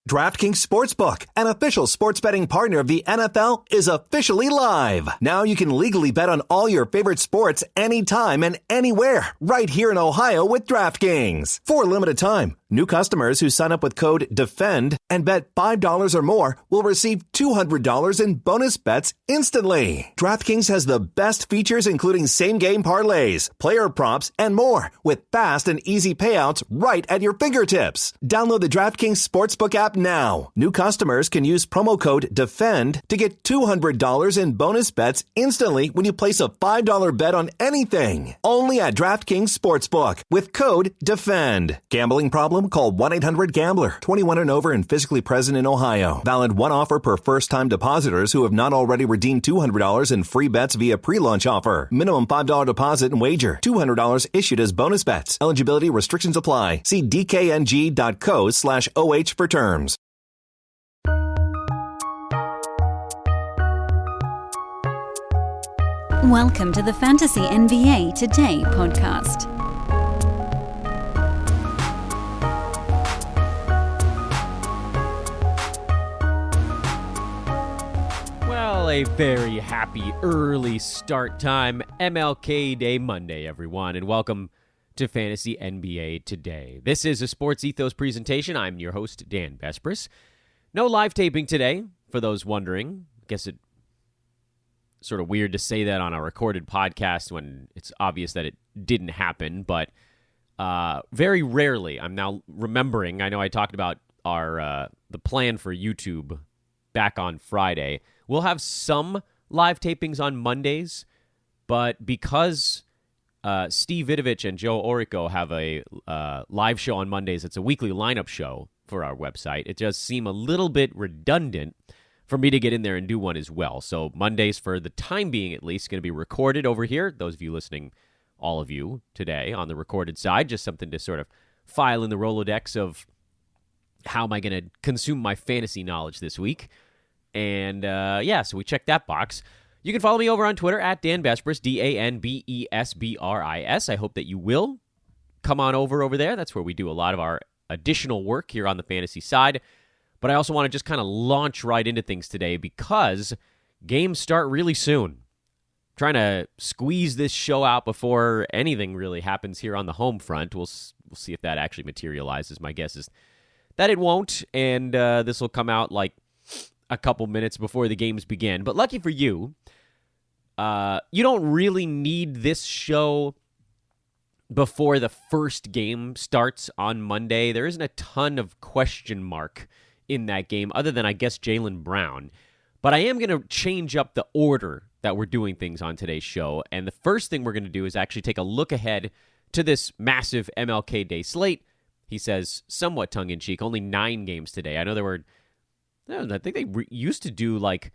DraftKings Sportsbook, an official sports betting partner of the NFL, is officially live. Now you can legally bet on all your favorite sports anytime and anywhere, right here in Ohio with DraftKings. For a limited time, new customers who sign up with code DEFEND and bet $5 or more will receive $200 in bonus bets instantly. DraftKings has the best features, including same-game parlays, player props, and more, with fast and easy payouts right at your fingertips. Download the DraftKings Sportsbook app now. New customers can use promo code DEFEND to get $200 in bonus bets instantly when you place a $5 bet on anything. Only at DraftKings Sportsbook with code DEFEND. Gambling problem? Call 1-800-GAMBLER. 21 and over and physically present in Ohio. Valid one offer per first-time depositors who have not already redeemed $200 in free bets via pre-launch offer. Minimum $5 deposit and wager. $200 issued as bonus bets. Eligibility restrictions apply. See dkng.co/OH for terms. Welcome to the Fantasy NBA Today podcast. Well, a very happy early start time, MLK Day Monday, everyone, and welcome to Fantasy NBA Today. This is a Sports Ethos presentation. I'm your host, Dan Vespris. No live taping today, for those wondering. I guess it's sort of weird to say that on a recorded podcast when it's obvious that it didn't happen, but very rarely, I'm now remembering, I know I talked about our the plan for YouTube back on Friday. We'll have some live tapings on Mondays, but because Steve Vidovich and Joe Orico have a live show on Mondays, it's a weekly lineup show for our website, it does seem a little bit redundant for me to get in there and do one as well. So Mondays, for the time being at least, going to be recorded over here. Those of you listening, all of you today on the recorded side, just something to sort of file in the Rolodex of how am I going to consume my fantasy knowledge this week. And so we checked that box. You can follow me over on Twitter at Dan Vespris, DanBesbris. I hope that you will come on over there. That's where we do a lot of our additional work here on the fantasy side. But I also want to just kind of launch right into things today because games start really soon. I'm trying to squeeze this show out before anything really happens here on the home front. We'll see if that actually materializes. My guess is that it won't, and this will come out like a couple minutes before the games begin. But lucky for you, you don't really need this show before the first game starts on Monday. There isn't a ton of question mark in that game, other than, I guess, Jaylen Brown. But I am going to change up the order that we're doing things on today's show. And the first thing we're going to do is actually take a look ahead to this massive MLK Day slate. He says, somewhat tongue-in-cheek, only 9 games today. I know there were, I think they used to do like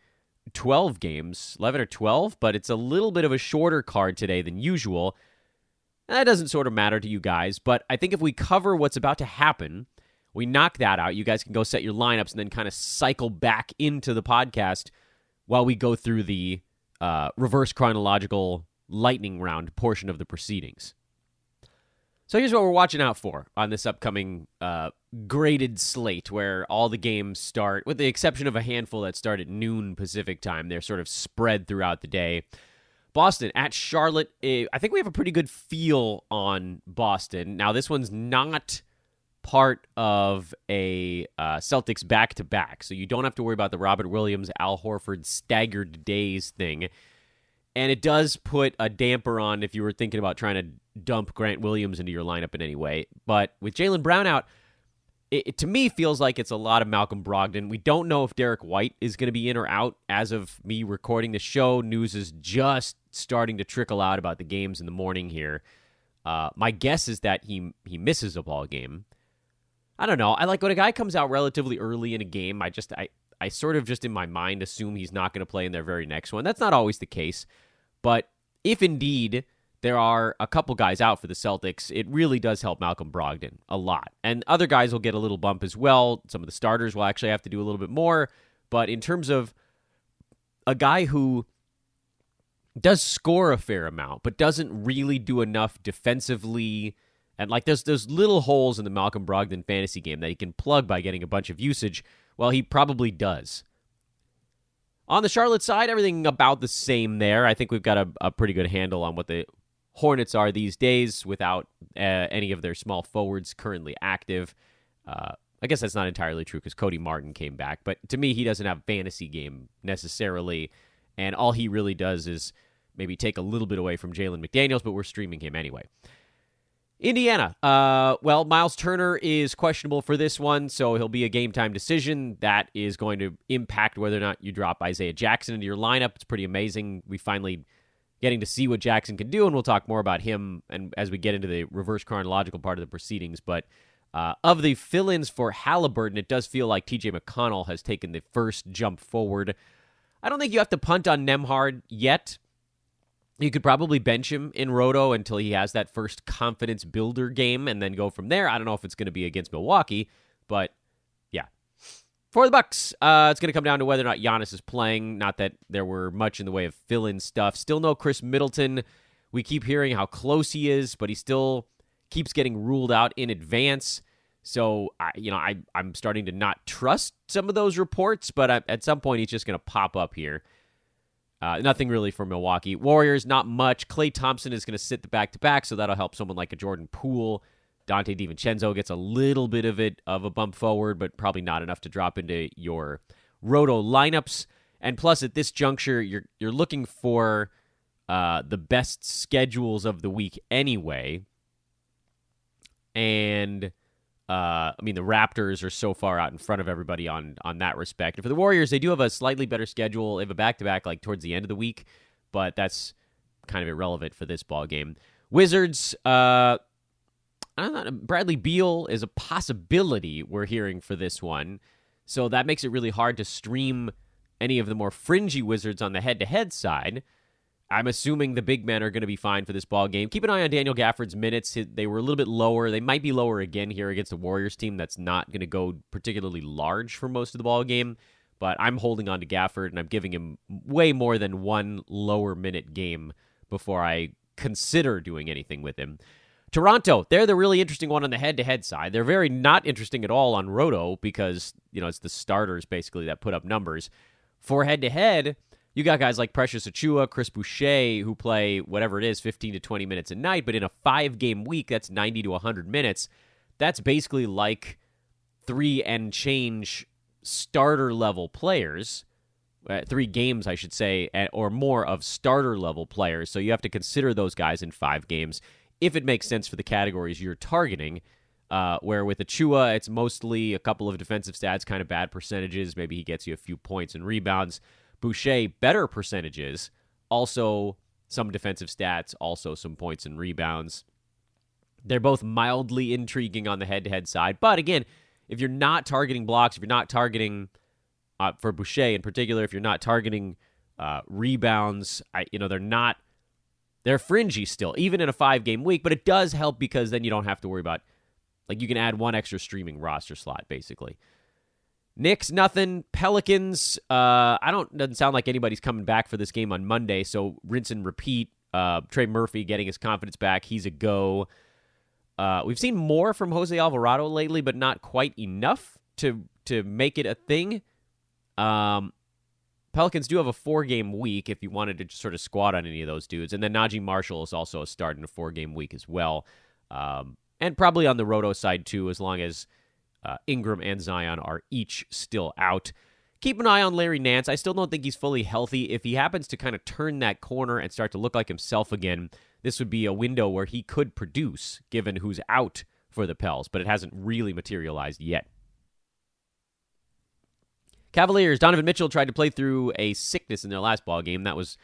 12 games, 11 or 12, but it's a little bit of a shorter card today than usual. That doesn't sort of matter to you guys, but I think if we cover what's about to happen, we knock that out, you guys can go set your lineups and then kind of cycle back into the podcast while we go through the reverse chronological lightning round portion of the proceedings. So here's what we're watching out for on this upcoming graded slate where all the games start, with the exception of a handful that start at noon Pacific time. They're sort of spread throughout the day. Boston at Charlotte. I think we have a pretty good feel on Boston. Now, this one's not part of a Celtics back-to-back, so you don't have to worry about the Robert Williams, Al Horford staggered days thing. And it does put a damper on if you were thinking about trying to dump Grant Williams into your lineup in any way. But with Jaylen Brown out, it to me feels like it's a lot of Malcolm Brogdon. We don't know if Derek White is going to be in or out. As of me recording the show, news is just starting to trickle out about the games in the morning here. My guess is that he misses a ball game. I don't know. I like when a guy comes out relatively early in a game. I sort of just in my mind assume he's not going to play in their very next one. That's not always the case. But if indeed there are a couple guys out for the Celtics, it really does help Malcolm Brogdon a lot. And other guys will get a little bump as well. Some of the starters will actually have to do a little bit more. But in terms of a guy who does score a fair amount, but doesn't really do enough defensively And like there's little holes in the Malcolm Brogdon fantasy game that he can plug by getting a bunch of usage. Well, he probably does. On the Charlotte side, everything about the same there. I think we've got a pretty good handle on what the Hornets are these days without any of their small forwards currently active. I guess that's not entirely true because Cody Martin came back. But to me, he doesn't have a fantasy game necessarily. And all he really does is maybe take a little bit away from Jalen McDaniels, but we're streaming him anyway. Indiana. Well, Miles Turner is questionable for this one, so he'll be a game-time decision. That is going to impact whether or not you drop Isaiah Jackson into your lineup. It's pretty amazing. We finally getting to see what Jackson can do, and we'll talk more about him and as we get into the reverse chronological part of the proceedings. But of the fill-ins for Halliburton, it does feel like TJ McConnell has taken the first jump forward. I don't think you have to punt on Nembhard yet. You could probably bench him in Roto until he has that first confidence builder game and then go from there. I don't know if it's going to be against Milwaukee, but yeah. For the Bucks, it's going to come down to whether or not Giannis is playing. Not that there were much in the way of fill-in stuff. Still no Chris Middleton. We keep hearing how close he is, but he still keeps getting ruled out in advance. So, I'm starting to not trust some of those reports, but at some point he's just going to pop up here. Nothing really for Milwaukee. Warriors, not much. Klay Thompson is going to sit the back-to-back, so that'll help someone like a Jordan Poole. Dante DiVincenzo gets a little bit of a bump forward, but probably not enough to drop into your Roto lineups. And plus, at this juncture, you're looking for the best schedules of the week anyway. And the Raptors are so far out in front of everybody on that respect. And for the Warriors, they do have a slightly better schedule. They have a back-to-back like towards the end of the week, but that's kind of irrelevant for this ball game. Wizards, I don't know, Bradley Beal is a possibility we're hearing for this one, so that makes it really hard to stream any of the more fringy Wizards on the head-to-head side. I'm assuming the big men are going to be fine for this ball game. Keep an eye on Daniel Gafford's minutes. They were a little bit lower. They might be lower again here against the Warriors team that's not going to go particularly large for most of the ball game. But I'm holding on to Gafford, and I'm giving him way more than one lower minute game before I consider doing anything with him. Toronto, they're the really interesting one on the head-to-head side. They're very not interesting at all on Roto because, it's the starters basically that put up numbers. For head-to-head, you got guys like Precious Achiuwa, Chris Boucher, who play whatever it is, 15 to 20 minutes a night, but in a 5-game week, that's 90 to 100 minutes. That's basically like 3 and change starter-level players, 3 games, I should say, or more of starter-level players, so you have to consider those guys in 5 games if it makes sense for the categories you're targeting, where with Achiuwa, it's mostly a couple of defensive stats, kind of bad percentages. Maybe he gets you a few points and rebounds. Boucher, better percentages, also some defensive stats, also some points and rebounds. They're both mildly intriguing on the head-to-head side. But again, if you're not targeting blocks, if you're not targeting, for Boucher in particular, if you're not targeting rebounds, they're fringy still, even in a 5-game week. But it does help because then you don't have to worry about, you can add one extra streaming roster slot, basically. Knicks, nothing. Pelicans, doesn't sound like anybody's coming back for this game on Monday, so rinse and repeat. Trey Murphy getting his confidence back. He's a go. We've seen more from Jose Alvarado lately, but not quite enough to make it a thing. Pelicans do have a 4-game week if you wanted to just sort of squat on any of those dudes. And then Najee Marshall is also a start in a 4-game week as well. And probably on the Roto side, too, as long as Ingram and Zion are each still out. Keep an eye on Larry Nance. I still don't think he's fully healthy. If he happens to kind of turn that corner and start to look like himself again, this would be a window where he could produce, given who's out for the Pels, but it hasn't really materialized yet. Cavaliers, Donovan Mitchell tried to play through a sickness in their last ball game. That was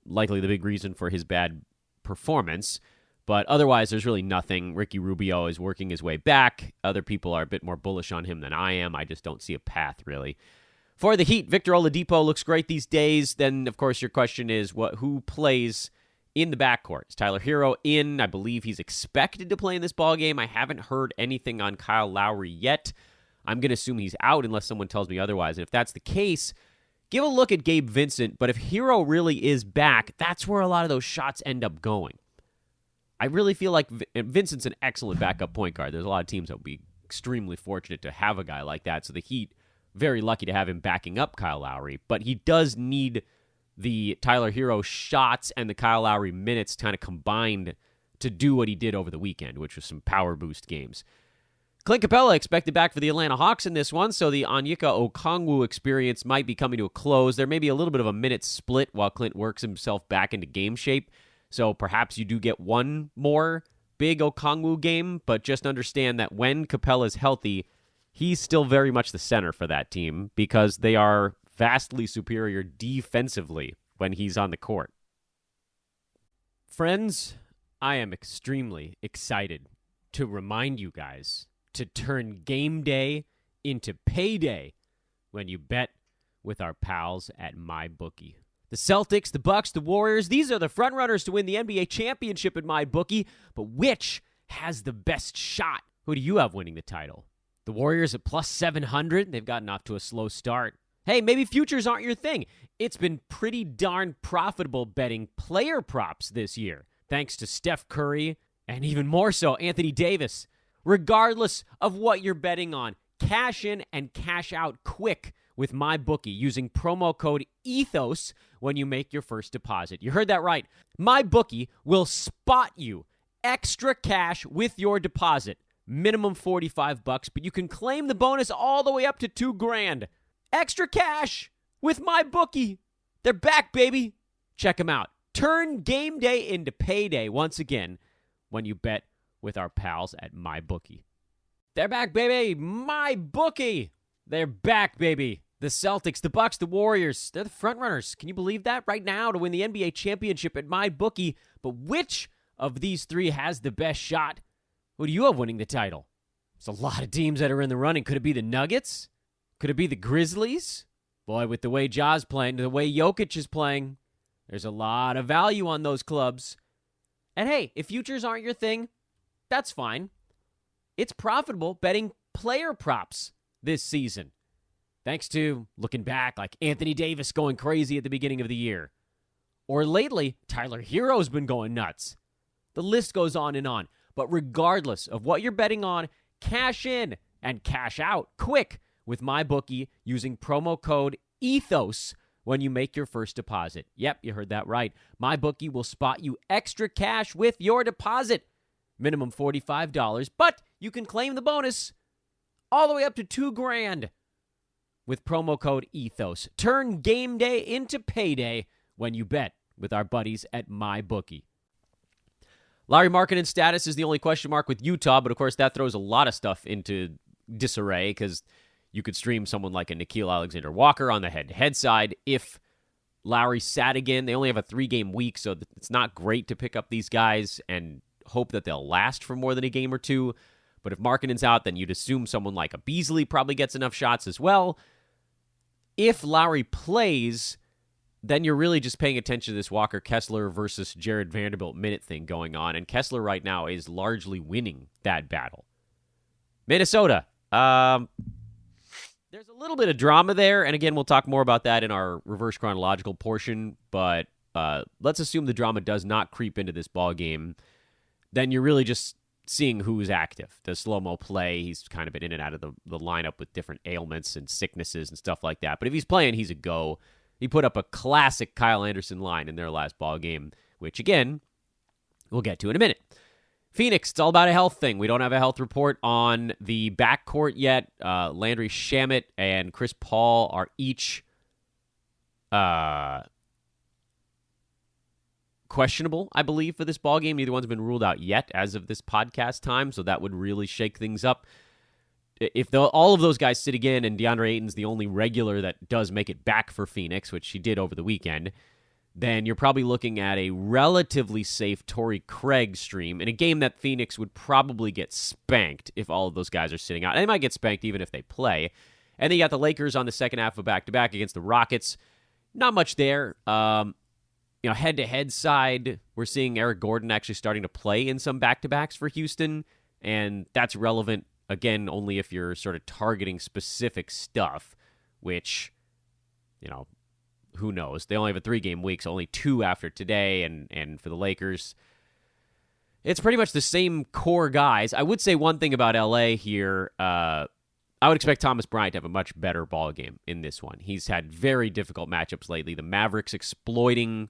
likely the big reason for his bad performance. But otherwise, there's really nothing. Ricky Rubio is working his way back. Other people are a bit more bullish on him than I am. I just don't see a path, really. For the Heat, Victor Oladipo looks great these days. Then, of course, your question is who plays in the backcourt? Is Tyler Hero in? I believe he's expected to play in this ballgame. I haven't heard anything on Kyle Lowry yet. I'm going to assume he's out unless someone tells me otherwise. And if that's the case, give a look at Gabe Vincent. But if Hero really is back, that's where a lot of those shots end up going. I really feel like Vincent's an excellent backup point guard. There's a lot of teams that would be extremely fortunate to have a guy like that. So the Heat, very lucky to have him backing up Kyle Lowry. But he does need the Tyler Hero shots and the Kyle Lowry minutes kind of combined to do what he did over the weekend, which was some power boost games. Clint Capella expected back for the Atlanta Hawks in this one, so the Onyeka Okongwu experience might be coming to a close. There may be a little bit of a minute split while Clint works himself back into game shape, so perhaps you do get one more big Okongwu game, but just understand that when Capella's healthy, he's still very much the center for that team because they are vastly superior defensively when he's on the court. Friends, I am extremely excited to remind you guys to turn game day into payday when you bet with our pals at MyBookie. The Celtics, the Bucks, the Warriors, these are the frontrunners to win the NBA championship at MyBookie, but which has the best shot? Who do you have winning the title? The Warriors at plus 700, they've gotten off to a slow start. Hey, maybe futures aren't your thing. It's been pretty darn profitable betting player props this year, thanks to Steph Curry and even more so Anthony Davis. Regardless of what you're betting on, cash in and cash out quick with MyBookie using promo code ETHOS when you make your first deposit. You heard that right. MyBookie will spot you extra cash with your deposit. Minimum $45, but you can claim the bonus all the way up to $2,000. Extra cash with MyBookie. They're back, baby. Check them out. Turn game day into payday once again when you bet with our pals at MyBookie. They're back, baby. MyBookie. They're back, baby. The Celtics, the Bucks, the Warriors, they're the frontrunners. Can you believe that? Right now to win the NBA championship at MyBookie. But which of these three has the best shot? Who do you have winning the title? There's a lot of teams that are in the running. Could it be the Nuggets? Could it be the Grizzlies? Boy, with the way Ja's playing, the way Jokic is playing, there's a lot of value on those clubs. And hey, if futures aren't your thing, that's fine. It's profitable betting player props this season. Thanks to, looking back, like Anthony Davis going crazy at the beginning of the year. Or lately, Tyler Hero's been going nuts. The list goes on and on. But regardless of what you're betting on, cash in and cash out quick with MyBookie using promo code ETHOS when you make your first deposit. Yep, you heard that right. MyBookie will spot you extra cash with your deposit. Minimum $45, but you can claim the bonus all the way up to $2,000 with promo code ETHOS. Turn game day into payday when you bet with our buddies at MyBookie. Lauri Markkanen's status is the only question mark with Utah, but of course that throws a lot of stuff into disarray because you could stream someone like a Nickeil Alexander-Walker on the head-to-head side. If Lowry sat again, they only have a 3-game week, so it's not great to pick up these guys and hope that they'll last for more than a game or two. But if Markkanen's out, then you'd assume someone like a Beasley probably gets enough shots as well. If Lowry plays, then you're really just paying attention to this Walker Kessler versus Jared Vanderbilt minute thing going on, and Kessler right now is largely winning that battle. Minnesota, there's a little bit of drama there, and again, we'll talk more about that in our reverse chronological portion, but let's assume the drama does not creep into this ball game. Then you're really just seeing who's active. Does Slow-Mo play? He's kind of been in and out of the lineup with different ailments and sicknesses and stuff like that. But if he's playing, he's a go. He put up a classic Kyle Anderson line in their last ball game, which, again, we'll get to in a minute. Phoenix, it's all about a health thing. We don't have a health report on the backcourt yet. Landry Shamet and Chris Paul are each questionable, I believe, for this ballgame. Neither one's been ruled out yet as of this podcast time, so that would really shake things up. If all of those guys sit again and DeAndre Ayton's the only regular that does make it back for Phoenix, which he did over the weekend, then you're probably looking at a relatively safe Torrey Craig stream in a game that Phoenix would probably get spanked if all of those guys are sitting out. And they might get spanked even if they play. And then you got the Lakers on the second half of back-to-back against the Rockets. Not much there. Head-to-head side, we're seeing Eric Gordon actually starting to play in some back-to-backs for Houston, and that's relevant, again, only if you're sort of targeting specific stuff, which, who knows? They only have a 3-game week, so only 2 after today, and for the Lakers, It's pretty much the same core guys. I would say one thing about LA here. I would expect Thomas Bryant to have a much better ball game in this one. He's had very difficult matchups lately. The Mavericks exploiting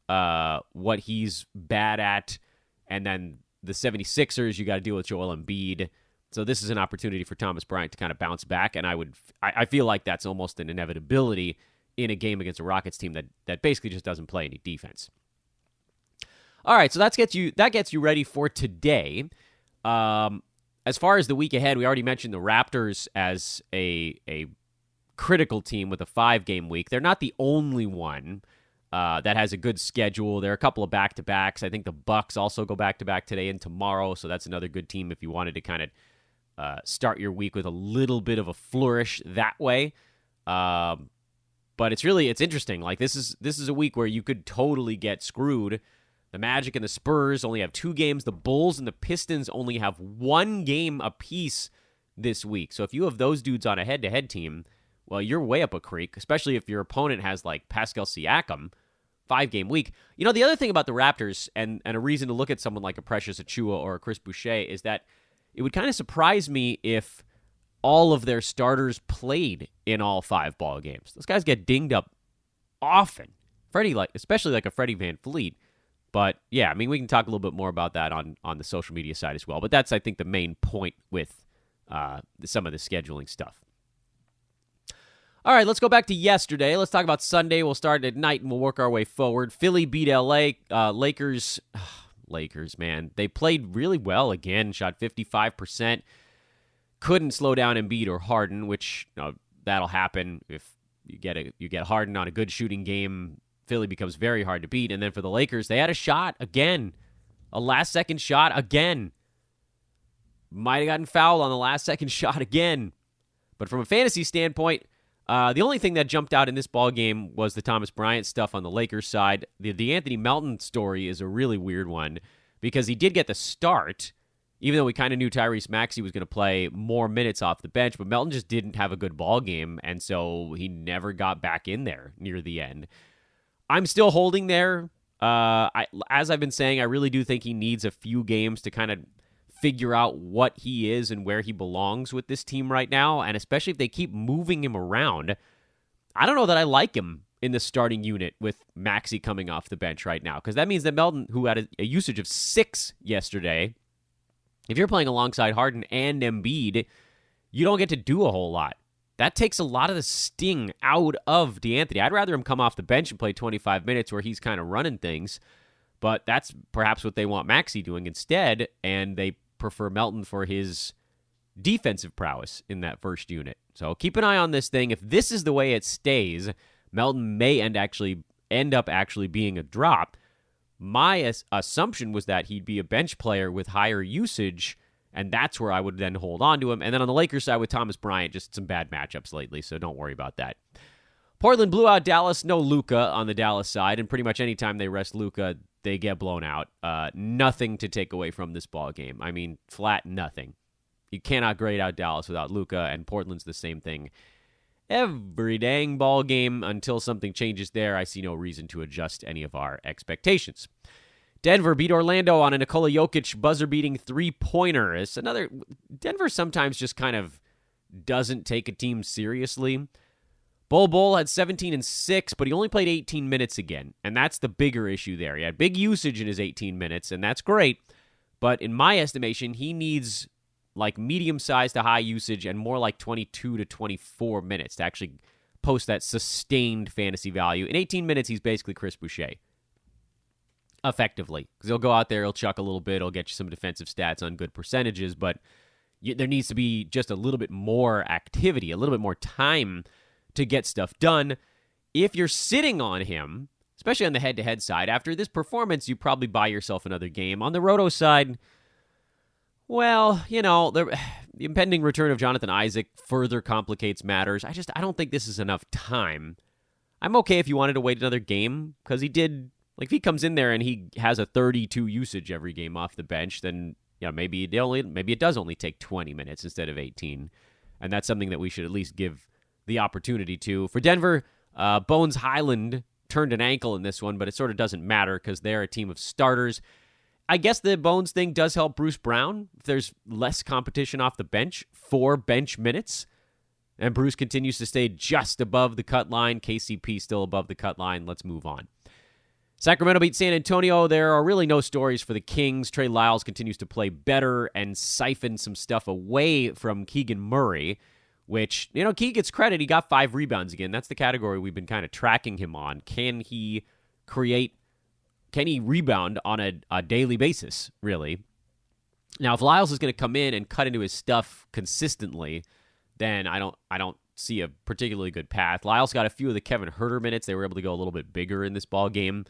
what he's bad at, and then the 76ers, you got to deal with Joel Embiid. So this is an opportunity for Thomas Bryant to kind of bounce back, and I feel like that's almost an inevitability in a game against a Rockets team that basically just doesn't play any defense. All right, so that gets you ready for today. As far as the week ahead, we already mentioned the Raptors as a critical team with a 5-game week. They're not the only one that has a good schedule. There are a couple of back-to-backs. I think the Bucks also go back-to-back today and tomorrow, so that's another good team if you wanted to kind of start your week with a little bit of a flourish that way. But it's interesting. Like this is a week where you could totally get screwed. The Magic and the Spurs only have 2 games. The Bulls and the Pistons only have 1 game apiece this week. So if you have those dudes on a head-to-head team, well, you're way up a creek, especially if your opponent has like Pascal Siakam, 5-game week. You know, the other thing about the Raptors and a reason to look at someone like a Precious Achiuwa or a Chris Boucher is that it would kind of surprise me if all of their starters played in all 5 ball games. Those guys get dinged up often. Especially like a Freddie VanVleet. But yeah, I mean, we can talk a little bit more about that on the social media side as well. But that's, I think, the main point with some of the scheduling stuff. All right, let's go back to yesterday. Let's talk about Sunday. We'll start at night and we'll work our way forward. Philly beat LA. Lakers, man. They played really well again, shot 55%. Couldn't slow down Embiid or Harden, which that'll happen if you get Harden on a good shooting game. Philly becomes very hard to beat. And then for the Lakers, they had a shot again. A last-second shot again. Might have gotten fouled on the last-second shot again. But from a fantasy standpoint, the only thing that jumped out in this ball game was the Thomas Bryant stuff on the Lakers side. The Anthony Melton story is a really weird one because he did get the start, even though we kind of knew Tyrese Maxey was going to play more minutes off the bench, but Melton just didn't have a good ball game, and so he never got back in there near the end. I'm still holding there. As I've been saying, I really do think he needs a few games to kind of figure out what he is and where he belongs with this team right now, and especially if they keep moving him around. I don't know that I like him in the starting unit with Maxey coming off the bench right now, because that means that Melton, who had a usage of 6 yesterday, if you're playing alongside Harden and Embiid, you don't get to do a whole lot. That takes a lot of the sting out of DeAnthony. I'd rather him come off the bench and play 25 minutes where he's kind of running things, but that's perhaps what they want Maxey doing instead, and they prefer Melton for his defensive prowess in that first unit. So keep an eye on this thing. If this is the way it stays, Melton may end up actually being a drop. My assumption was that he'd be a bench player with higher usage, and that's where I would then hold on to him. And then on the Lakers side with Thomas Bryant, just some bad matchups lately, so don't worry about that. Portland blew out Dallas. No Luka on the Dallas side, and pretty much anytime they rest Luka, they get blown out. Nothing to take away from this ball game. I mean, flat nothing. You cannot grade out Dallas without Luka, and Portland's the same thing every dang ball game until something changes there. I see no reason to adjust any of our expectations. Denver beat Orlando on a Nikola Jokic buzzer-beating three-pointer. It's another. Denver sometimes just kind of doesn't take a team seriously. Bol had 17 and 6, but he only played 18 minutes again, and that's the bigger issue there. He had big usage in his 18 minutes, and that's great, but in my estimation, he needs like medium-sized to high usage and more like 22 to 24 minutes to actually post that sustained fantasy value. In 18 minutes, he's basically Chris Boucher. Effectively, because he'll go out there, he'll chuck a little bit, he'll get you some defensive stats on good percentages, but there needs to be just a little bit more activity, a little bit more time to get stuff done. If you're sitting on him, especially on the head-to-head side, after this performance, you probably buy yourself another game. On the roto side, well, you know, the impending return of Jonathan Isaac further complicates matters. I don't think this is enough time. I'm okay if you wanted to wait another game, because he did. Like, if he comes in there and he has a 32 usage every game off the bench, then maybe it does only take 20 minutes instead of 18. And that's something that we should at least give the opportunity to. For Denver, Bones Highland turned an ankle in this one, but it sort of doesn't matter because they're a team of starters. I guess the Bones thing does help Bruce Brown. If there's less competition off the bench, 4 bench minutes, and Bruce continues to stay just above the cut line. KCP still above the cut line. Let's move on. Sacramento beat San Antonio. There are really no stories for the Kings. Trey Lyles continues to play better and siphon some stuff away from Keegan Murray, which, Key gets credit. He got 5 rebounds again. That's the category we've been kind of tracking him on. Can he rebound on a daily basis, really? Now, if Lyles is going to come in and cut into his stuff consistently, then I don't see a particularly good path. Lyles got a few of the Kevin Huerter minutes. They were able to go a little bit bigger in this ball game.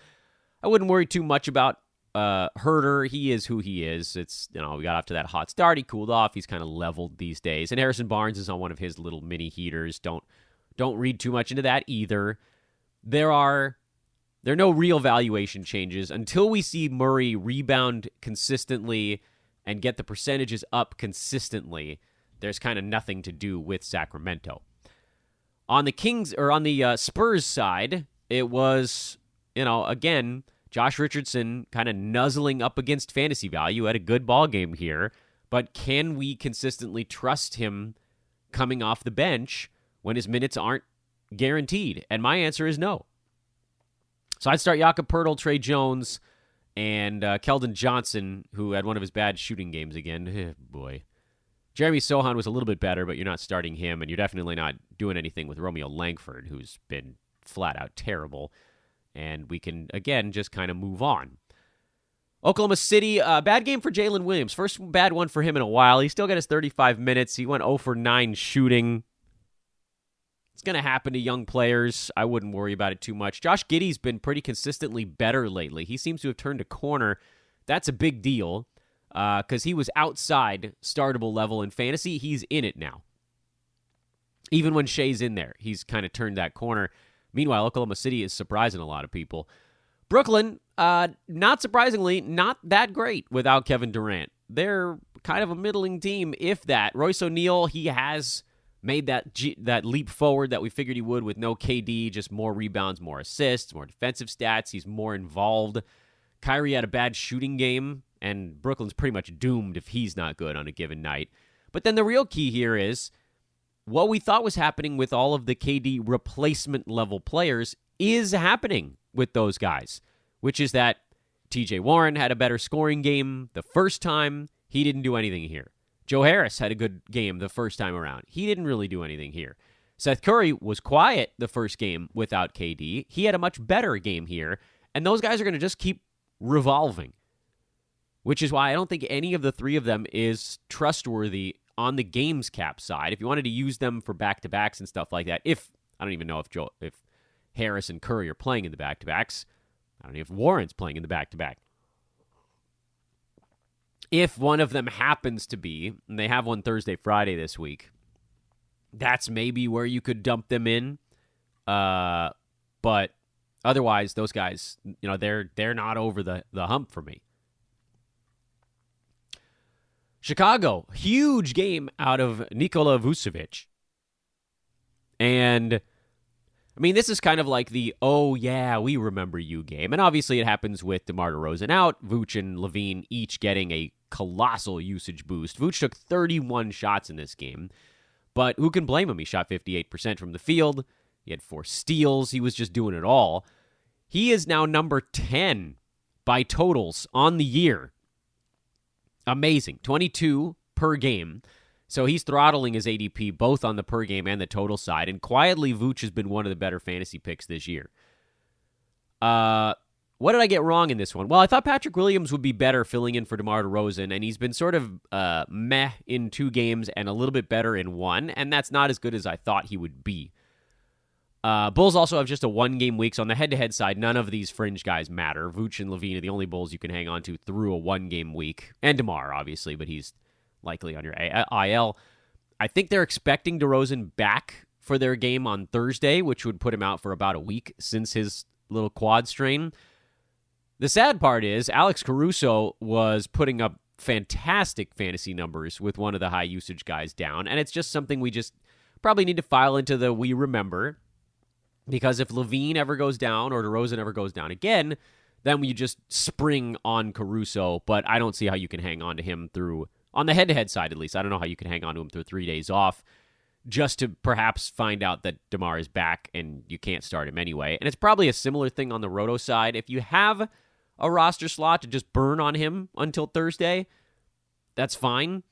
I wouldn't worry too much about Huerter. He is who he is. It's, we got off to that hot start. He cooled off. He's kind of leveled these days. And Harrison Barnes is on one of his little mini heaters. Don't read too much into that either. There are no real valuation changes until we see Murray rebound consistently and get the percentages up consistently. There's kind of nothing to do with Sacramento. On the Spurs side, it was, again, Josh Richardson kind of nuzzling up against fantasy value. Had a good ball game here, but can we consistently trust him coming off the bench when his minutes aren't guaranteed? And my answer is no. So I'd start Jakob Poeltl, Trey Jones, and Keldon Johnson, who had one of his bad shooting games again. Boy. Jeremy Sohan was a little bit better, but you're not starting him, and you're definitely not doing anything with Romeo Langford, who's been flat out terrible. And we can, again, just kind of move on. Oklahoma City, bad game for Jalen Williams. First bad one for him in a while. He still got his 35 minutes. He went 0 for 9 shooting. It's going to happen to young players. I wouldn't worry about it too much. Josh Giddey's been pretty consistently better lately. He seems to have turned a corner. That's a big deal because he was outside startable level in fantasy. He's in it now. Even when Shea's in there, he's kind of turned that corner. Meanwhile, Oklahoma City is surprising a lot of people. Brooklyn, not surprisingly, not that great without Kevin Durant. They're kind of a middling team, if that. Royce O'Neal, he has made that leap forward that we figured he would with no KD, just more rebounds, more assists, more defensive stats. He's more involved. Kyrie had a bad shooting game, and Brooklyn's pretty much doomed if he's not good on a given night. But then the real key here is what we thought was happening with all of the KD replacement level players is happening with those guys, which is that TJ Warren had a better scoring game the first time. He didn't do anything here. Joe Harris had a good game the first time around. He didn't really do anything here. Seth Curry was quiet the first game without KD. He had a much better game here, and those guys are going to just keep revolving, which is why I don't think any of the three of them is trustworthy on the games cap side. If you wanted to use them for back-to-backs and stuff like that, I don't even know if Harris and Curry are playing in the back-to-backs. I don't know if Warren's playing in the back-to-back. If one of them happens to be, and they have one Thursday, Friday this week, that's maybe where you could dump them in. But otherwise, those guys, they're not over the hump for me. Chicago, huge game out of Nikola Vucevic. And, this is kind of like the, oh, yeah, we remember you game. And obviously it happens with DeMar DeRozan out, Vooch and Levine each getting a colossal usage boost. Vooch took 31 shots in this game, but who can blame him? He shot 58% from the field. He had 4 steals. He was just doing it all. He is now number 10 by totals on the year. Amazing. 22 per game. So he's throttling his ADP both on the per game and the total side. And quietly, Vooch has been one of the better fantasy picks this year. What did I get wrong in this one? Well, I thought Patrick Williams would be better filling in for DeMar DeRozan, and he's been sort of meh in 2 games and a little bit better in 1, and that's not as good as I thought he would be. Bulls also have just a 1-game week, so on the head-to-head side, none of these fringe guys matter. Vooch and Levine are the only Bulls you can hang on to through a 1-game week. And DeMar, obviously, but he's likely on your IL. I think they're expecting DeRozan back for their game on Thursday, which would put him out for about a week since his little quad strain. The sad part is Alex Caruso was putting up fantastic fantasy numbers with one of the high-usage guys down, and it's just something we just probably need to file into the we remember. Because if Levine ever goes down or DeRozan ever goes down again, then you just spring on Caruso, but I don't see how you can hang on to him through, on the head-to-head side at least, I don't know how you can hang on to him through 3 days off just to perhaps find out that DeMar is back and you can't start him anyway. And it's probably a similar thing on the Roto side. If you have a roster slot to just burn on him until Thursday, that's fine.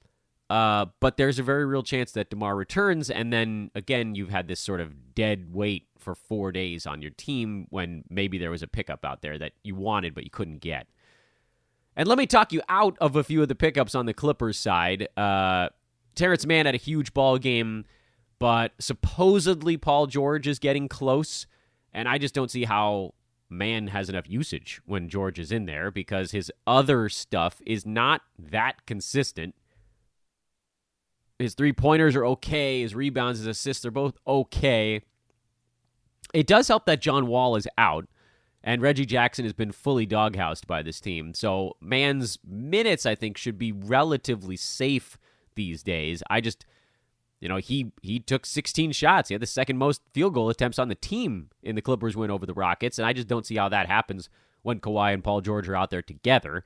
But there's a very real chance that DeMar returns, and then, again, you've had this sort of dead weight for 4 days on your team when maybe there was a pickup out there that you wanted but you couldn't get. And let me talk you out of a few of the pickups on the Clippers side. Terrence Mann had a huge ball game, but supposedly Paul George is getting close, and I just don't see how Mann has enough usage when George is in there because his other stuff is not that consistent. His three-pointers are okay. His rebounds, his assists are both okay. It does help that John Wall is out, and Reggie Jackson has been fully doghoused by this team. So Mann's minutes, I think, should be relatively safe these days. He took 16 shots. He had the second most field goal attempts on the team in the Clippers win over the Rockets, and I just don't see how that happens when Kawhi and Paul George are out there together.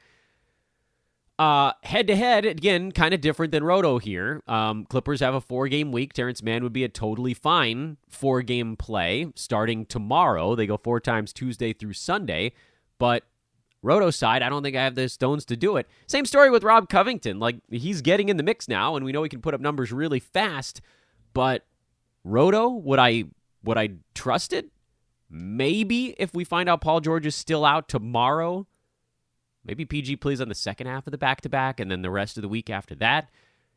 Head-to-head, again, kind of different than Roto here. Clippers have a 4-game week. Terrence Mann would be a totally fine 4-game play starting tomorrow. They go 4 times Tuesday through Sunday, but Roto side, I don't think I have the stones to do it. Same story with Rob Covington. Like, he's getting in the mix now, and we know he can put up numbers really fast, but Roto, would I trust it? Maybe if we find out Paul George is still out tomorrow. Maybe PG plays on the second half of the back-to-back and then the rest of the week after that.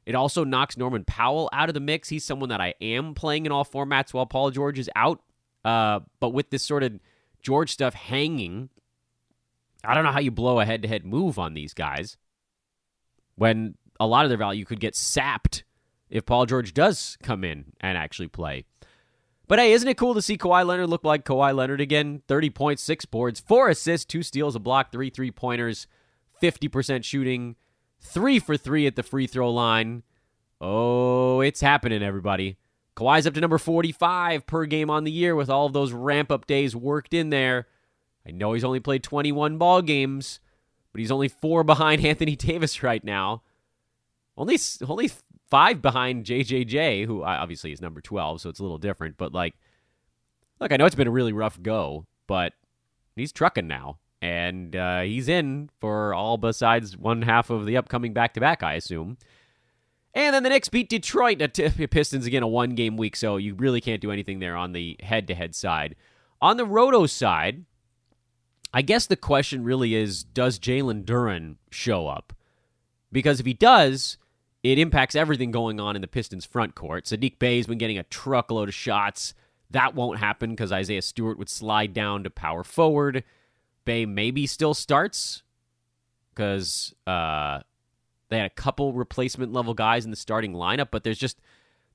It also knocks Norman Powell out of the mix. He's someone that I am playing in all formats while Paul George is out. But with this sort of George stuff hanging, I don't know how you blow a head-to-head move on these guys when a lot of their value could get sapped if Paul George does come in and actually play. But hey, isn't it cool to see Kawhi Leonard look like Kawhi Leonard again? 30 points, 6 boards, 4 assists, 2 steals, a block, 3 3-pointers, 50% shooting, 3 for 3 at the free throw line. Oh, it's happening, everybody. Kawhi's up to number 45 per game on the year with all of those ramp-up days worked in there. I know he's only played 21 ball games, but he's only 4 behind Anthony Davis right now. Only 5 behind JJJ, who obviously is number 12, so it's a little different. But, look, I know it's been a really rough go, but he's trucking now. And he's in for all besides one half of the upcoming back-to-back, I assume. And then the Knicks beat Detroit. Pistons, again, a 1-game week, so you really can't do anything there on the head-to-head side. On the Roto side, I guess the question really is, does Jalen Duren show up? Because if he does, it impacts everything going on in the Pistons' front court. Sadiq Bey's been getting a truckload of shots. That won't happen because Isaiah Stewart would slide down to power forward. Bey maybe still starts because they had a couple replacement-level guys in the starting lineup, but there's just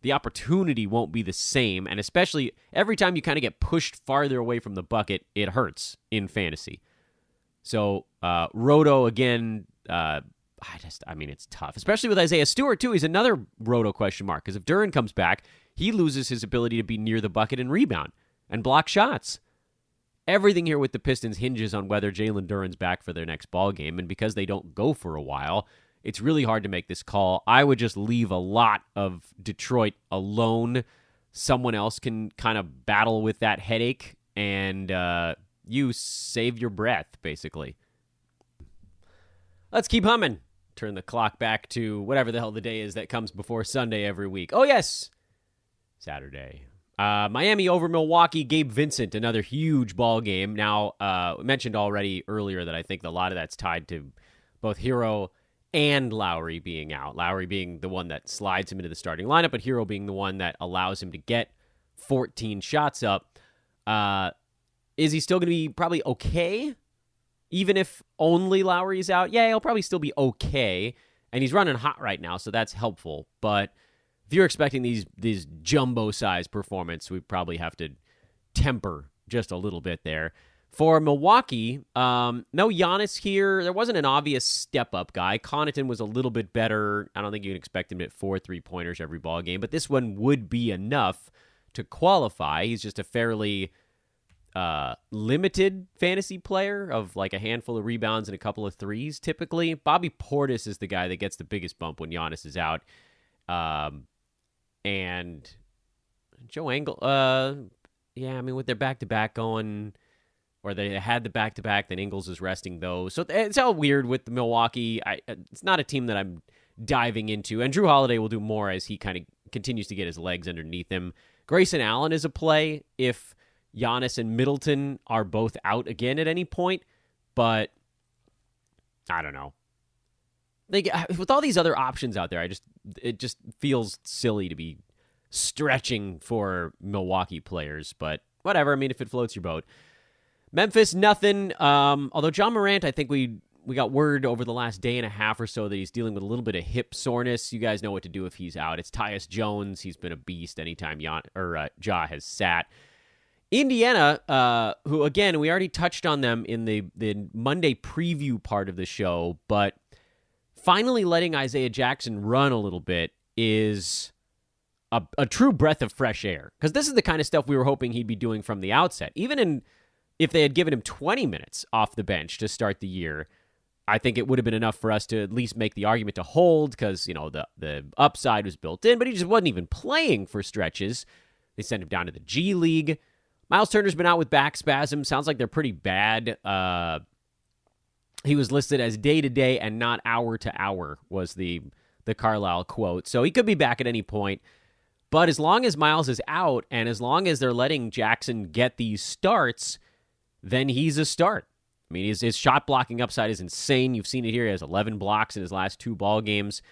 the opportunity won't be the same, and especially every time you kind of get pushed farther away from the bucket, it hurts in fantasy. So Roto, again, it's tough, especially with Isaiah Stewart, too. He's another Roto question mark, because if Duren comes back, he loses his ability to be near the bucket and rebound and block shots. Everything here with the Pistons hinges on whether Jalen Duren's back for their next ball game, and because they don't go for a while, it's really hard to make this call. I would just leave a lot of Detroit alone. Someone else can kind of battle with that headache, and you save your breath, basically. Let's keep humming. Turn the clock back to whatever the hell the day is that comes before Sunday every week. Oh, yes, Saturday. Miami over Milwaukee. Gabe Vincent, another huge ball game. Now, mentioned already earlier that I think a lot of that's tied to both Hero and Lowry being out. Lowry being the one that slides him into the starting lineup, but Hero being the one that allows him to get 14 shots up. Is he still going to be probably okay? Even if only Lowry's out? Yeah, he'll probably still be okay. And he's running hot right now, so that's helpful. But if you're expecting these jumbo-size performance, we probably have to temper just a little bit there. For Milwaukee, no Giannis here. There wasn't an obvious step-up guy. Connaughton was a little bit better. I don't think you can expect him to hit 4 3-pointers every ball game, but this one would be enough to qualify. He's just a fairly limited fantasy player of like a handful of rebounds and a couple of threes typically. Bobby Portis is the guy that gets the biggest bump when Giannis is out. And Joe Engel, yeah, I mean, with their back-to-back going, or they had the back-to-back, then Ingles is resting those. So it's all weird with the Milwaukee. It's not a team that I'm diving into. And Drew Holiday will do more as he kind of continues to get his legs underneath him. Grayson Allen is a play if Giannis and Middleton are both out again at any point. But I don't know. With all these other options out there, it just feels silly to be stretching for Milwaukee players. But whatever. I mean, if it floats your boat. Memphis, nothing. Although John Morant, I think we got word over the last day and a half or so that he's dealing with a little bit of hip soreness. You guys know what to do if he's out. It's Tyus Jones. He's been a beast anytime Ja has sat. Indiana, who, again, we already touched on them in the Monday preview part of the show, but finally letting Isaiah Jackson run a little bit is a true breath of fresh air. Because this is the kind of stuff we were hoping he'd be doing from the outset. Even if they had given him 20 minutes off the bench to start the year, I think it would have been enough for us to at least make the argument to hold because, the upside was built in, but he just wasn't even playing for stretches. They sent him down to the G League. Miles Turner's been out with back spasms. Sounds like they're pretty bad. He was listed as day-to-day and not hour-to-hour was the Carlisle quote. So he could be back at any point. But as long as Miles is out and as long as they're letting Jackson get these starts, then he's a start. I mean, his shot blocking upside is insane. You've seen it here. He has 11 blocks in his last 2 ball games.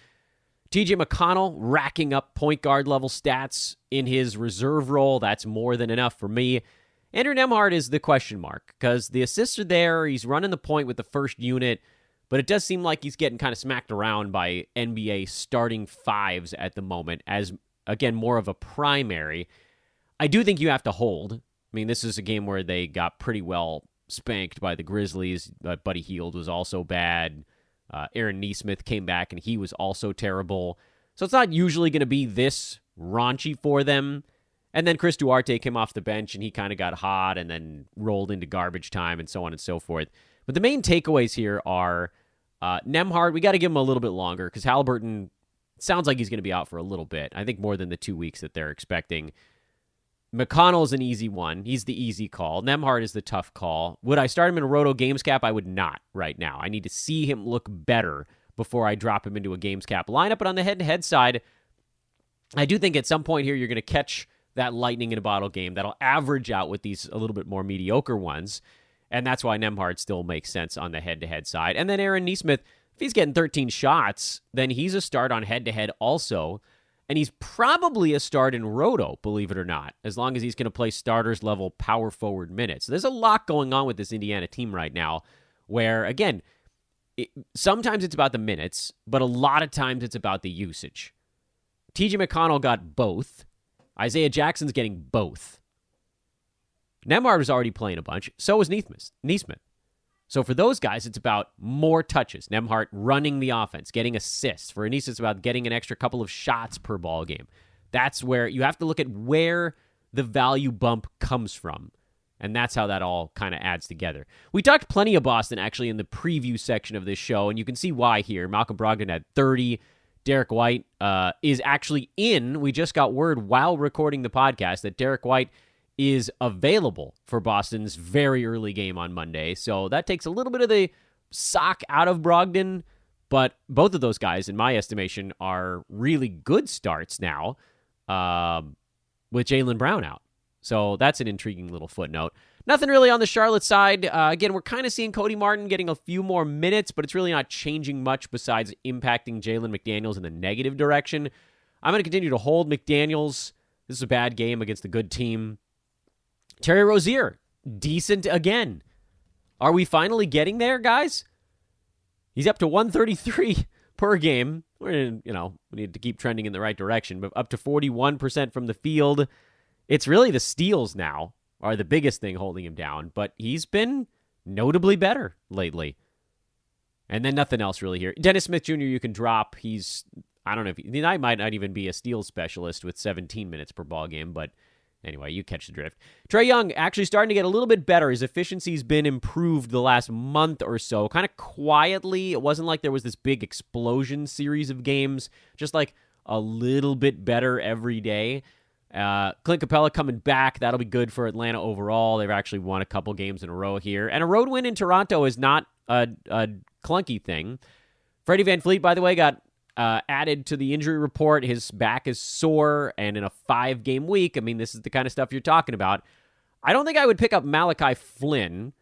TJ McConnell racking up point guard level stats in his reserve role. That's more than enough for me. Andrew Nembhard is the question mark because the assists are there. He's running the point with the first unit, but it does seem like he's getting kind of smacked around by NBA starting fives at the moment as, again, more of a primary. I do think you have to hold. I mean, this is a game where they got pretty well spanked by the Grizzlies. Buddy Hield was also bad. Aaron Nesmith came back, and he was also terrible. So it's not usually going to be this raunchy for them. And then Chris Duarte came off the bench, and he kind of got hot and then rolled into garbage time and so on and so forth. But the main takeaways here are Nembhard, we got to give him a little bit longer because Halliburton sounds like he's going to be out for a little bit. I think more than the 2 weeks that they're expecting. McConnell is an easy one. He's the easy call. Nembhard is the tough call. Would I start him in a Roto Games Cap? I would not right now. I need to see him look better before I drop him into a Games Cap lineup. But on the head-to-head side, I do think at some point here you're going to catch that lightning in a bottle game that'll average out with these a little bit more mediocre ones. And that's why Nembhard still makes sense on the head-to-head side. And then Aaron Nesmith, if he's getting 13 shots, then he's a start on head-to-head also. And he's probably a start in Roto, believe it or not, as long as he's going to play starters level power forward minutes. So there's a lot going on with this Indiana team right now where, again, sometimes it's about the minutes, but a lot of times it's about the usage. TJ McConnell got both. Isaiah Jackson's getting both. Nembhard was already playing a bunch. So was Nesmith. So for those guys, it's about more touches. Nembhard running the offense, getting assists. For Anis, it's about getting an extra couple of shots per ball game. That's where you have to look at where the value bump comes from. And that's how that all kind of adds together. We talked plenty of Boston, actually, in the preview section of this show, and you can see why here. Malcolm Brogdon had 30. Derek White is actually in. We just got word while recording the podcast that Derek White is available for Boston's very early game on Monday. So that takes a little bit of the sock out of Brogdon, but both of those guys, in my estimation, are really good starts now with Jaylen Brown out. So that's an intriguing little footnote. Nothing really on the Charlotte side. Again, we're kind of seeing Cody Martin getting a few more minutes, but it's really not changing much besides impacting Jalen McDaniels in the negative direction. I'm going to continue to hold McDaniels. This is a bad game against a good team. Terry Rozier, decent again. Are we finally getting there, guys? He's up to 133 per game. We need to keep trending in the right direction, but up to 41% from the field. It's really the steals now are the biggest thing holding him down, but he's been notably better lately. And then nothing else really here. Dennis Smith Jr. you can drop. I don't know if he might not even be a steals specialist with 17 minutes per ball game, but Anyway, you catch the drift. Trae Young actually starting to get a little bit better. His efficiency's been improved the last month or so, kind of quietly. It wasn't like there was this big explosion series of games, just like a little bit better every day. Clint Capella coming back. That'll be good for Atlanta overall. They've actually won a couple games in a row here. And a road win in Toronto is not a clunky thing. Freddie VanVleet, by the way, got added to the injury report. His back is sore, and in a 5-game week, I mean, this is the kind of stuff you're talking about. I don't think I would pick up MLK Flynn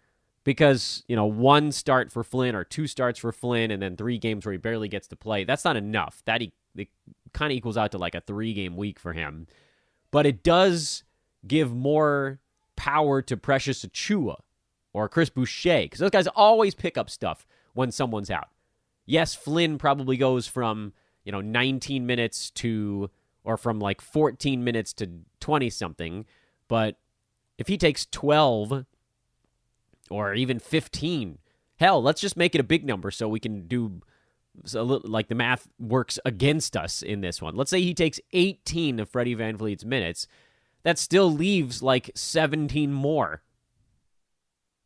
because, 1 start for Flynn or 2 starts for Flynn and then 3 games where he barely gets to play. That's not enough. It kind of equals out to like a 3-game week for him. But it does give more power to Precious Achiuwa or Chris Boucher because those guys always pick up stuff when someone's out. Yes, Flynn probably goes from, 19 minutes or from like 14 minutes to 20-something. But if he takes 12 or even 15, hell, let's just make it a big number so we can do, like the math works against us in this one. Let's say he takes 18 of Freddie VanVleet's minutes. That still leaves like 17 more.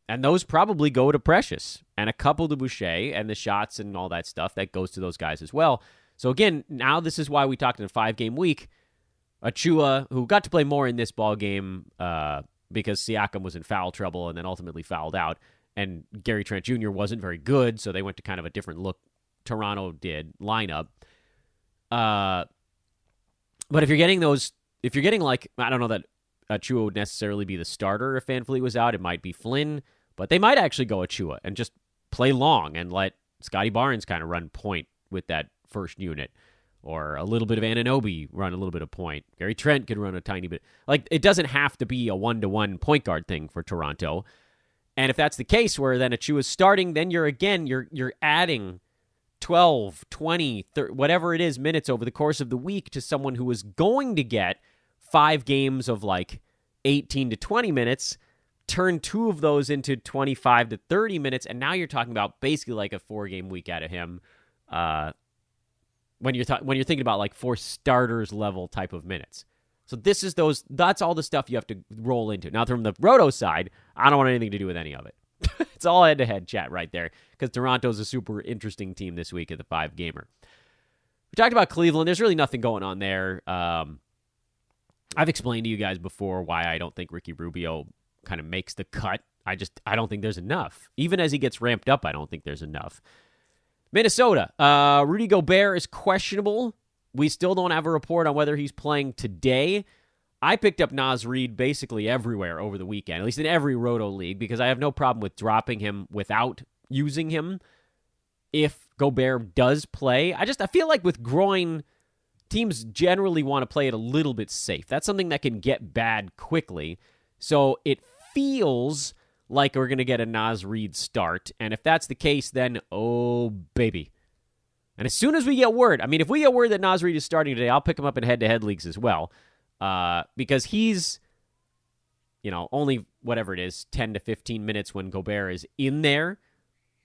And those probably go to Precious and a couple to Boucher, and the shots and all that stuff that goes to those guys as well. So again, now this is why we talked in a 5-game week. Achiuwa, who got to play more in this ball game because Siakam was in foul trouble and then ultimately fouled out, and Gary Trent Jr. wasn't very good, so they went to kind of a different look Toronto did lineup. But if you're getting like, I don't know that Achiuwa would necessarily be the starter if VanVleet was out. It might be Flynn, but they might actually go Achiuwa and just play long and let Scotty Barnes kind of run point with that first unit, or a little bit of Anunoby run a little bit of point. Gary Trent could run a tiny bit. Like, it doesn't have to be a 1-to-1 point guard thing for Toronto. And if that's the case where then Achiuwa's starting, then you're adding 12, 20, 30, whatever it is, minutes over the course of the week to someone who is going to get 5 games of like 18 to 20 minutes, turn 2 of those into 25 to 30 minutes, and now you're talking about basically like a 4-game week out of him when you're thinking about like 4 starters level type of minutes. So that's all the stuff you have to roll into. Now, from the Roto side, I don't want anything to do with any of it. It's all head-to-head chat right there because Toronto's a super interesting team this week at the 5-gamer. We talked about Cleveland. There's really nothing going on there. I've explained to you guys before why I don't think Ricky Rubio kind of makes the cut. I don't think there's enough. Even as he gets ramped up, I don't think there's enough. Minnesota, Rudy Gobert is questionable. We still don't have a report on whether he's playing today. I picked up Naz Reid basically everywhere over the weekend, at least in every Roto league, because I have no problem with dropping him without using him if Gobert does play. I feel like with groin, teams generally want to play it a little bit safe. That's something that can get bad quickly. So it feels like we're going to get a Naz Reid start. And if that's the case, then, oh, baby. And as soon as we get word, if we get word that Naz Reid is starting today, I'll pick him up in head-to-head leagues as well. Because he's, only whatever it is, 10 to 15 minutes when Gobert is in there.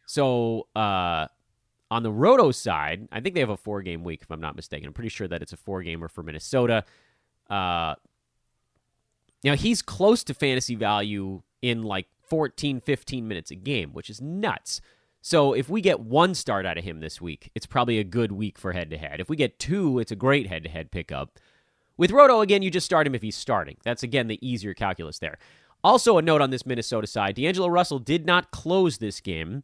So on the Roto side, I think they have a 4-game week, if I'm not mistaken. I'm pretty sure that it's a 4-gamer for Minnesota. He's close to fantasy value in like 14, 15 minutes a game, which is nuts. So if we get 1 start out of him this week, it's probably a good week for head-to-head. If we get 2, it's a great head-to-head pickup. With Roto, again, you just start him if he's starting. That's, again, the easier calculus there. Also, a note on this Minnesota side, D'Angelo Russell did not close this game.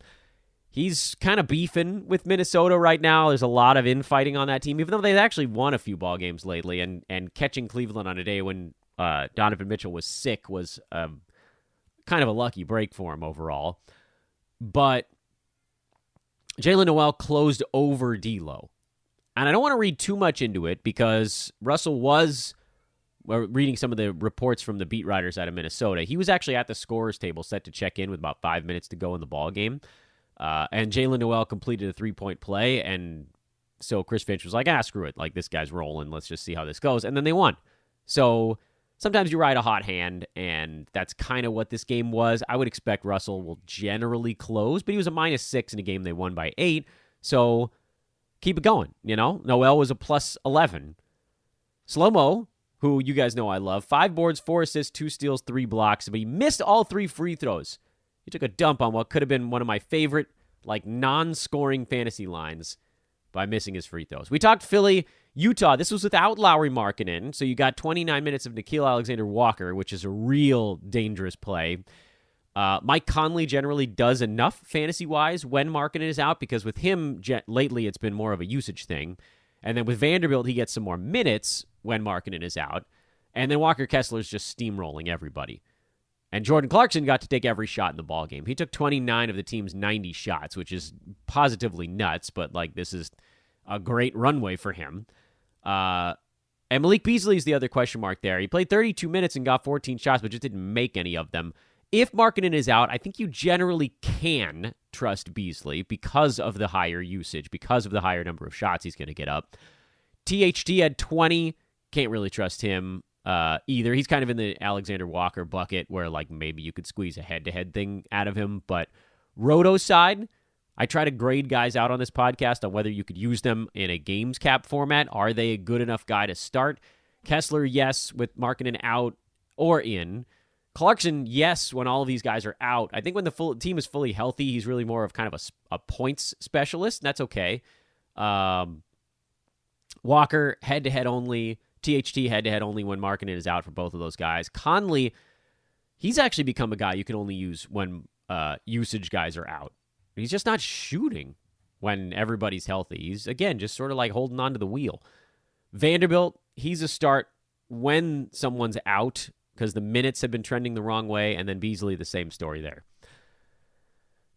He's kind of beefing with Minnesota right now. There's a lot of infighting on that team, even though they've actually won a few ball games lately, and catching Cleveland on a day when Donovan Mitchell was sick was kind of a lucky break for him overall. But Jalen Noel closed over D'Lo. And I don't want to read too much into it because Russell was, reading some of the reports from the beat writers out of Minnesota, he was actually at the scorer's table set to check in with about 5 minutes to go in the ball game. And Jalen Noel completed a 3-point play, and so Chris Finch was like, screw it. Like, this guy's rolling. Let's just see how this goes. And then they won. So sometimes you ride a hot hand, and that's kind of what this game was. I would expect Russell will generally close, but he was a -6 in a game they won by 8. So keep it going, Noel was a +11. Slow-Mo, who you guys know I love. 5 boards, 4 assists, 2 steals, 3 blocks, but he missed all 3 free throws. He took a dump on what could have been one of my favorite, non-scoring fantasy lines by missing his free throws. We talked Philly, Utah. This was without Lowry Markkanen, so you got 29 minutes of Nickeil Alexander-Walker, which is a real dangerous play. Mike Conley generally does enough fantasy-wise when Markkanen is out, because with him, lately it's been more of a usage thing. And then with Vanderbilt, he gets some more minutes when Markkanen is out. And then Walker Kessler's just steamrolling everybody. And Jordan Clarkson got to take every shot in the ballgame. He took 29 of the team's 90 shots, which is positively nuts, but this is a great runway for him. And Malik Beasley is the other question mark there. He played 32 minutes and got 14 shots, but just didn't make any of them. If Markkanen is out, I think you generally can trust Beasley because of the higher usage, because of the higher number of shots he's going to get up. THT had 20. Can't really trust him either. He's kind of in the Alexander Walker bucket where maybe you could squeeze a head-to-head thing out of him. But Roto's side, I try to grade guys out on this podcast on whether you could use them in a games cap format. Are they a good enough guy to start? Kessler, yes, with Markkanen out or in. Clarkson, yes, when all of these guys are out. I think when the full team is fully healthy, he's really more of kind of a points specialist, and that's okay. Walker, head-to-head only. THT, head-to-head only when Markkanen is out for both of those guys. Conley, he's actually become a guy you can only use when usage guys are out. He's just not shooting when everybody's healthy. He's, again, just sort of holding on to the wheel. Vanderbilt, he's a start when someone's out, because the minutes have been trending the wrong way, and then Beasley, the same story there.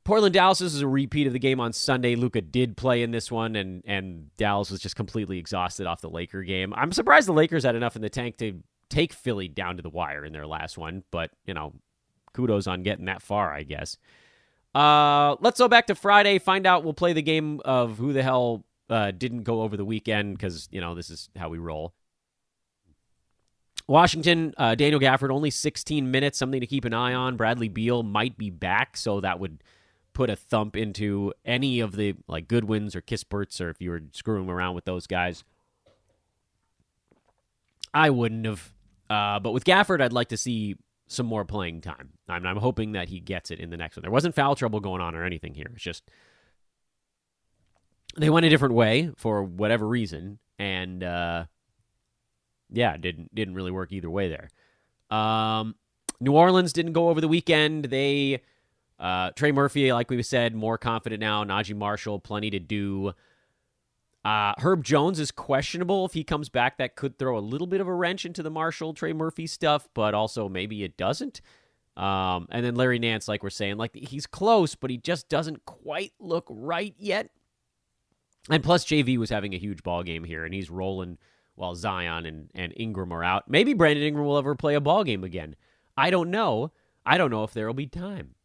Portland Dallas, this is a repeat of the game on Sunday. Luka did play in this one, and Dallas was just completely exhausted off the Laker game. I'm surprised the Lakers had enough in the tank to take Philly down to the wire in their last one, but, kudos on getting that far, I guess. Let's go back to Friday, find out, we'll play the game of who the hell didn't go over the weekend, because, this is how we roll. Washington, Daniel Gafford, only 16 minutes, something to keep an eye on. Bradley Beal might be back, so that would put a thump into any of the Goodwins or Kisperts, or if you were screwing around with those guys. I wouldn't have. But with Gafford, I'd like to see some more playing time. I'm hoping that he gets it in the next one. There wasn't foul trouble going on or anything here. It's just they went a different way for whatever reason, and didn't really work either way there. New Orleans didn't go over the weekend. They Trey Murphy, like we said, more confident now. Najee Marshall, plenty to do. Herb Jones is questionable. If he comes back, that could throw a little bit of a wrench into the Marshall, Trey Murphy stuff, but also maybe it doesn't. And then Larry Nance, like we're saying, he's close, but he just doesn't quite look right yet. And plus, JV was having a huge ball game here, and he's rolling while Zion and Ingram are out. Maybe Brandon Ingram will ever play a ball game again. I don't know. I don't know if there will be time.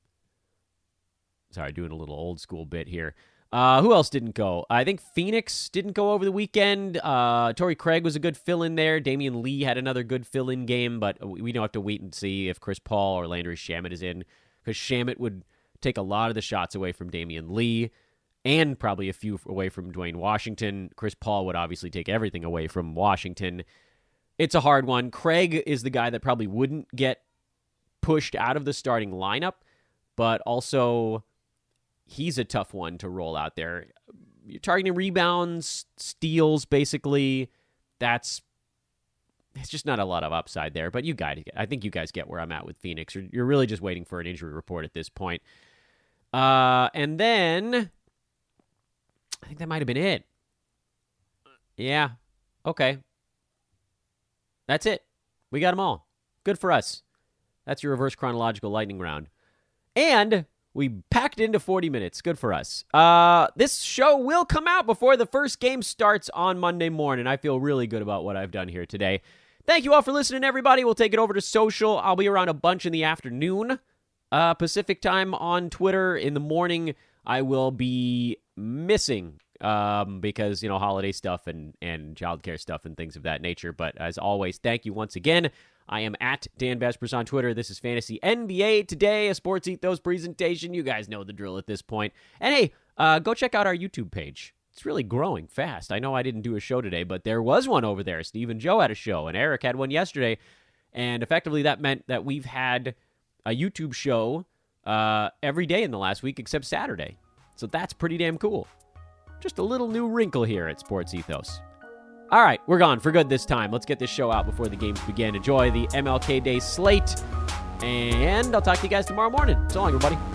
Sorry, doing a little old school bit here. Who else didn't go? I think Phoenix didn't go over the weekend. Torrey Craig was a good fill-in there. Damian Lee had another good fill-in game, but we don't have to wait and see if Chris Paul or Landry Shamet is in, because Shamet would take a lot of the shots away from Damian Lee and probably a few away from Dwayne Washington. Chris Paul would obviously take everything away from Washington. It's a hard one. Craig is the guy that probably wouldn't get pushed out of the starting lineup, but also he's a tough one to roll out there. You're targeting rebounds, steals, basically. It's just not a lot of upside there, but I think you guys get where I'm at with Phoenix. You're really just waiting for an injury report at this point. And then I think that might have been it. Yeah. Okay. That's it. We got them all. Good for us. That's your reverse chronological lightning round. And we packed into 40 minutes. Good for us. This show will come out before the first game starts on Monday morning. I feel really good about what I've done here today. Thank you all for listening, everybody. We'll take it over to social. I'll be around a bunch in the afternoon, Pacific time on Twitter. In the morning, I will be missing because, holiday stuff and childcare stuff and things of that nature. But as always, thank you once again. I am at Dan Vespers on Twitter. This is Fantasy NBA Today, a Sports Ethos presentation. You guys know the drill at this point. And hey, go check out our YouTube page. it's really growing fast. I know I didn't do a show today, but there was one over there. Steve and Joe had a show, and Eric had one yesterday. And effectively, that meant that we've had a YouTube show every day in the last week except Saturday. So that's pretty damn cool. Just a little new wrinkle here at Sports Ethos. All right, we're gone for good this time. Let's get this show out before the games begin. Enjoy the MLK Day slate, and I'll talk to you guys tomorrow morning. So long, everybody.